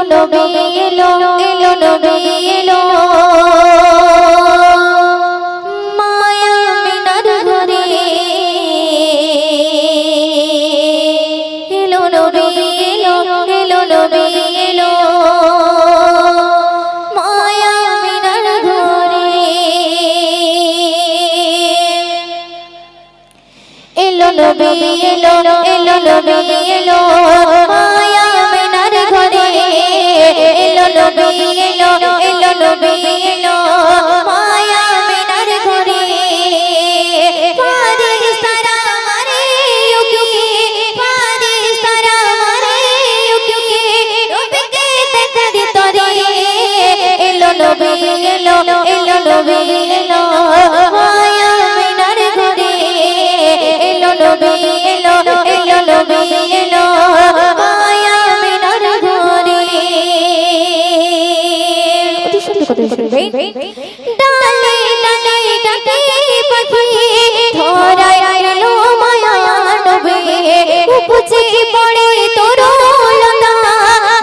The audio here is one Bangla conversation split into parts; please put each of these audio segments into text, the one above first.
নবী এলো এলো নবী এলো মায়া মিনার ঘরে এলো নবী এলো এলো নবী এলো মায়া মিনার ঘরে এলো নবী এলো এলো নবী এলো মায়া মিনার ঘরে এলো নবী এলো এলো নবী এলো মায়া মিনার ঘরে ফারিস্তারা মারে উকি ফারিস্তারা মারে উকি নবীকে দেখার তরে এলো নবী এলো এলো নবী এলো মায়া মিনার ঘরে এলো নবী এলো এলো নবী এলো মায়া মিনার ঘরে অতি সুন্দর কথা শুনবে ডালে ডালে ডাকে পাখি ধরায় এলো মায়া নবী উপচে পড়ে তোর লতা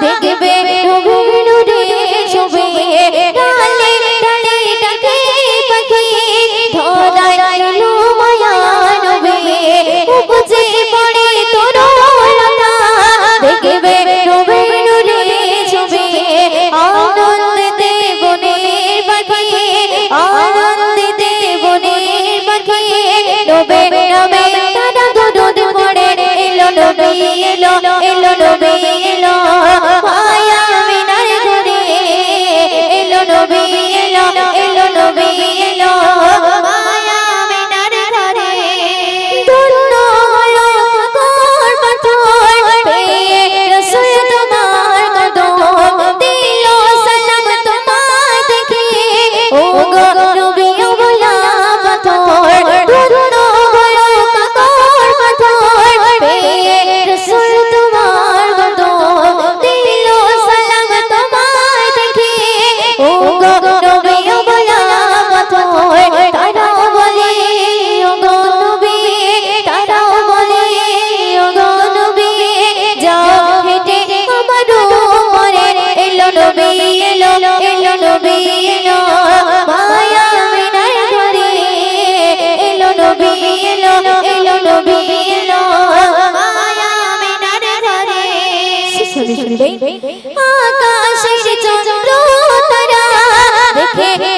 দেখবে নবী নূরে শোভে ডালে ডালে ডাকে পাখি ধরায় এলো মায়া নবী উপচে পড়ে তোর লতা দেখবে নবী নূরে শোভে আনন্দে বনের পাখি আনন্দে বনের পাখি নবী নবী তারা দুধ পড়ে এলো নবী এলো এলো নবী এলো মায়া মিনার ঘরে এলো নবী এলো এলো নবী এলো মায়া মিনার ঘরে ধন্য হলো পাথর পাথর পেয়ে রাসূল তোমার কদম দিল সালাম তোমায় দেখে ও গো নবী ওলা পাথর ধন্য হলো পাথর পাথর পেয়ে রাসূল তোমার কদম দিল সালাম তোমায় দেখে ও গো নবী ওলা পাথর তারাও বলে ও গো নবী তারাও বলে ও গো নবী যাও হেঁটে আমার উপরে এলো নবী এলো এলো নবী এলো মায়া মিনার ঘরে এলো নবী এলো এলো নবী এলো মায়া মিনার ঘরে শুনবে আকাশের চন্দ্র তারা দেখে